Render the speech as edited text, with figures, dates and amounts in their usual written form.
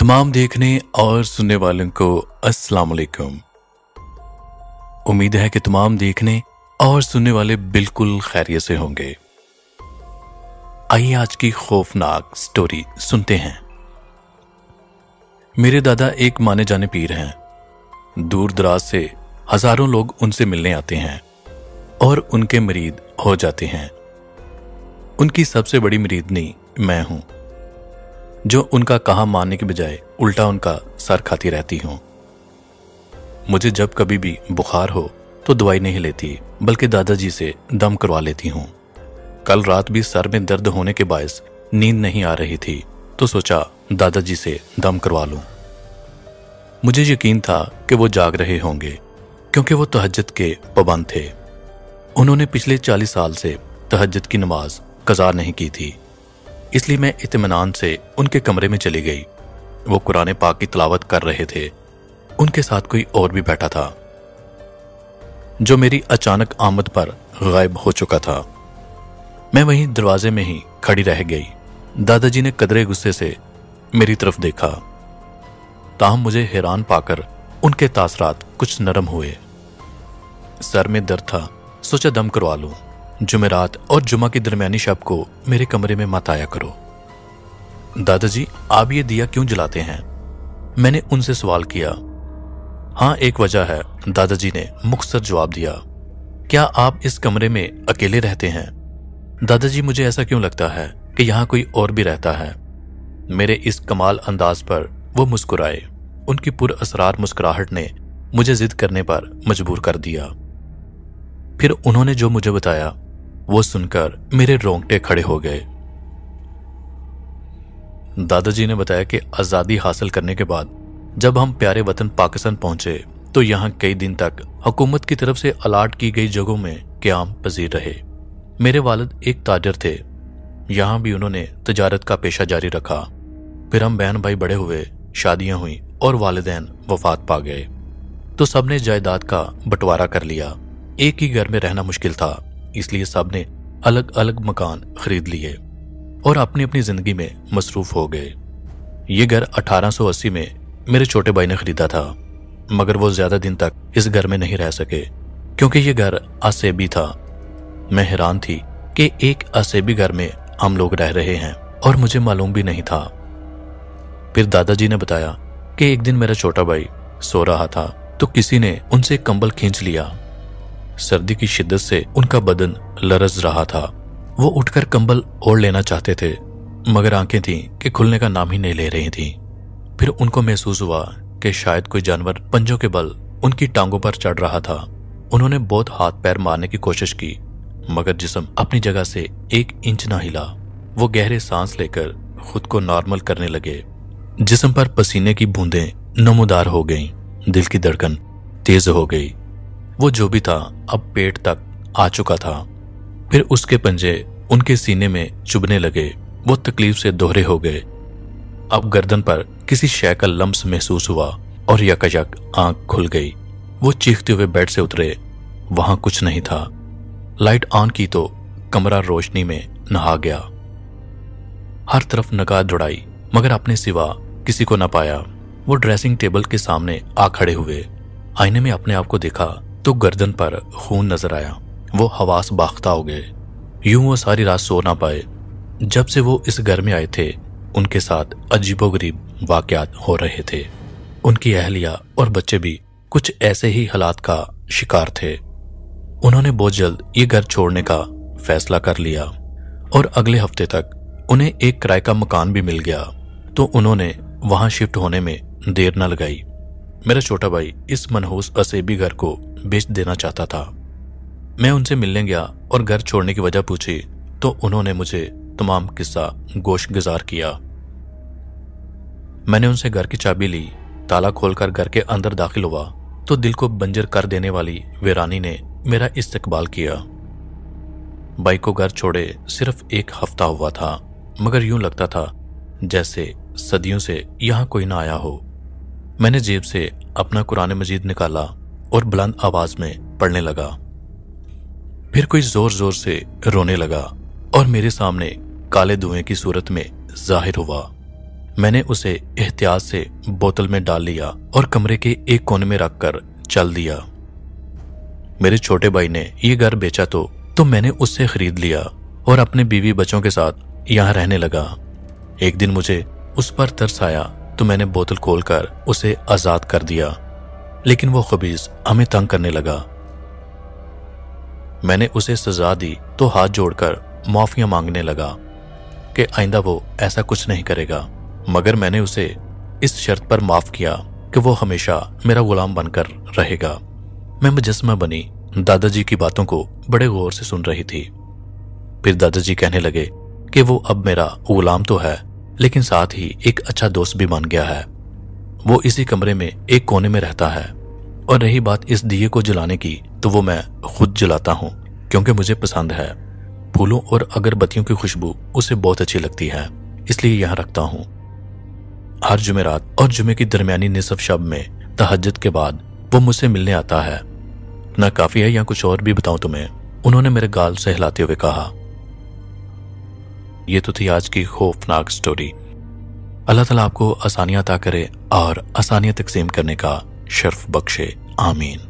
तमाम देखने और सुनने वालों को अस्सलाम वालेकुम। उम्मीद है कि तमाम देखने और सुनने वाले बिल्कुल खैरियत से होंगे। आइए आज की खौफनाक स्टोरी सुनते हैं। मेरे दादा एक माने जाने पीर हैं। दूर दराज से हजारों लोग उनसे मिलने आते हैं और उनके मरीद हो जाते हैं। उनकी सबसे बड़ी मरीदनी मैं हूं, जो उनका कहा मानने के बजाय उल्टा उनका सर खाती रहती हूं। मुझे जब कभी भी बुखार हो तो दवाई नहीं लेती, बल्कि दादाजी से दम करवा लेती हूं। कल रात भी सर में दर्द होने के बायस नींद नहीं आ रही थी, तो सोचा दादाजी से दम करवा लूं। मुझे यकीन था कि वो जाग रहे होंगे, क्योंकि वो तहज्जुद के पाबंद थे। उन्होंने पिछले 40 साल से तहज्जुद की नमाज कज़ा नहीं की थी, इसलिए मैं इत्मीनान से उनके कमरे में चली गई। वो कुरान पाक की तिलावत कर रहे थे। उनके साथ कोई और भी बैठा था, जो मेरी अचानक आमद पर गायब हो चुका था। मैं वहीं दरवाजे में ही खड़ी रह गई। दादाजी ने कदरे गुस्से से मेरी तरफ देखा, ताहम मुझे हैरान पाकर उनके तासरात कुछ नरम हुए। सर में दर्द था, सोचा दम करवा लूं। जुमेरात और जुमा की दरमियानी शब को मेरे कमरे में मत आया करो। दादाजी, आप ये दिया क्यों जलाते हैं? मैंने उनसे सवाल किया। हाँ, एक वजह है, दादाजी ने मुख्तसर जवाब दिया। क्या आप इस कमरे में अकेले रहते हैं? दादाजी, मुझे ऐसा क्यों लगता है कि यहां कोई और भी रहता है। मेरे इस कमाल अंदाज पर वो मुस्कुराए। उनकी पुरअसरार मुस्कुराहट ने मुझे जिद करने पर मजबूर कर दिया। फिर उन्होंने जो मुझे बताया वो सुनकर मेरे रोंगटे खड़े हो गए। दादाजी ने बताया कि आजादी हासिल करने के बाद जब हम प्यारे वतन पाकिस्तान पहुंचे तो यहां कई दिन तक हुकूमत की तरफ से अलाट की गई जगहों में क़याम पजीर रहे। मेरे वालिद एक ताजर थे, यहां भी उन्होंने तजारत का पेशा जारी रखा। फिर हम बहन भाई बड़े हुए, शादियां हुई और वालिदैन वफात पा गए, तो सबने जायदाद का बंटवारा कर लिया। एक ही घर में रहना मुश्किल था, इसलिए सबने अलग अलग मकान खरीद लिए और अपनी अपनी जिंदगी में मसरूफ हो गए। ये घर 1880 में मेरे छोटे भाई ने खरीदा था, मगर वो ज्यादा दिन तक इस घर में नहीं रह सके, क्योंकि ये घर असेबी था। मैं हैरान थी कि एक असेबी घर में हम लोग रह रहे हैं और मुझे मालूम भी नहीं था। फिर दादाजी ने बताया कि एक दिन मेरा छोटा भाई सो रहा था तो किसी ने उनसे कंबल खींच लिया। सर्दी की शिद्दत से उनका बदन लरज रहा था। वो उठकर कंबल ओढ़ लेना चाहते थे, मगर आंखें थीं कि खुलने का नाम ही नहीं ले रही थीं। फिर उनको महसूस हुआ कि शायद कोई जानवर पंजों के बल उनकी टांगों पर चढ़ रहा था। उन्होंने बहुत हाथ पैर मारने की कोशिश की, मगर जिस्म अपनी जगह से 1 इंच ना हिला। वो गहरे सांस लेकर खुद को नॉर्मल करने लगे। जिस्म पर पसीने की बूंदें नमूदार हो गईं, दिल की धड़कन तेज हो गई। वो जो भी था अब पेट तक आ चुका था। फिर उसके पंजे उनके सीने में चुभने लगे। वो तकलीफ से दोहरे हो गए। अब गर्दन पर किसी शय का लम्स महसूस हुआ और यकायक आंख खुल गई। वो चीखते हुए बेड से उतरे। वहां कुछ नहीं था। लाइट ऑन की तो कमरा रोशनी में नहा गया। हर तरफ निगाह दौड़ाई, मगर अपने सिवा किसी को न पाया। वो ड्रेसिंग टेबल के सामने आ खड़े हुए। आईने में अपने आप को देखा तो गर्दन पर खून नजर आया। वो हवास बाख्ता हो गए। यूं वो सारी रात सो ना पाए। जब से वो इस घर में आए थे, उनके साथ अजीबोगरीब वाकयात हो रहे थे। उनकी अहलिया और बच्चे भी कुछ ऐसे ही हालात का शिकार थे। उन्होंने बहुत जल्द ये घर छोड़ने का फैसला कर लिया और अगले हफ्ते तक उन्हें एक किराए का मकान भी मिल गया, तो उन्होंने वहां शिफ्ट होने में देर न लगाई। मेरा छोटा भाई इस मनहूस असेबी घर को बेच देना चाहता था। मैं उनसे मिलने गया और घर छोड़ने की वजह पूछी तो उन्होंने मुझे तमाम किस्सा गोश गुजार किया। मैंने उनसे घर की चाबी ली। ताला खोलकर घर के अंदर दाखिल हुआ तो दिल को बंजर कर देने वाली वीरानी ने मेरा इस्तकबाल किया। भाई को घर छोड़े सिर्फ 1 हफ्ता हुआ था, मगर यूं लगता था जैसे सदियों से यहां कोई ना आया हो। मैंने जेब से अपना कुरान मजीद निकाला और बुलंद आवाज में पढ़ने लगा। फिर कोई जोर जोर से रोने लगा और मेरे सामने काले धुएं की सूरत में जाहिर हुआ। मैंने उसे एहतियात से बोतल में डाल लिया और कमरे के एक कोने में रखकर चल दिया। मेरे छोटे भाई ने ये घर बेचा तो मैंने उससे खरीद लिया और अपने बीवी बच्चों के साथ यहाँ रहने लगा। एक दिन मुझे उस पर तरस आया तो मैंने बोतल खोलकर उसे आजाद कर दिया, लेकिन वो खबीस हमें तंग करने लगा। मैंने उसे सजा दी तो हाथ जोड़कर माफिया मांगने लगा कि आइंदा वो ऐसा कुछ नहीं करेगा, मगर मैंने उसे इस शर्त पर माफ किया कि वो हमेशा मेरा गुलाम बनकर रहेगा। मैं मुजस्समा बनी दादाजी की बातों को बड़े गौर से सुन रही थी। फिर दादाजी कहने लगे कि वो अब मेरा गुलाम तो है, लेकिन साथ ही एक अच्छा दोस्त भी बन गया है। वो इसी कमरे में एक कोने में रहता है, और रही बात इस दिए को जलाने की, तो वो मैं खुद जलाता हूँ क्योंकि मुझे पसंद है। फूलों और अगरबत्तियों की खुशबू उसे बहुत अच्छी लगती है, इसलिए यहाँ रखता हूँ। हर जुमेरात और जुमे की दरमियानी निसफ शब में तहज्जुद के बाद वो मुझसे मिलने आता है। ना काफी है या कुछ और भी बताऊं तुम्हें? उन्होंने मेरे गाल से हिलाते हुए कहा। ये तो थी आज की खौफनाक स्टोरी। अल्लाह ताला आपको आसानियां अता करे और आसानियां तकसीम करने का शर्फ बख्शे। आमीन।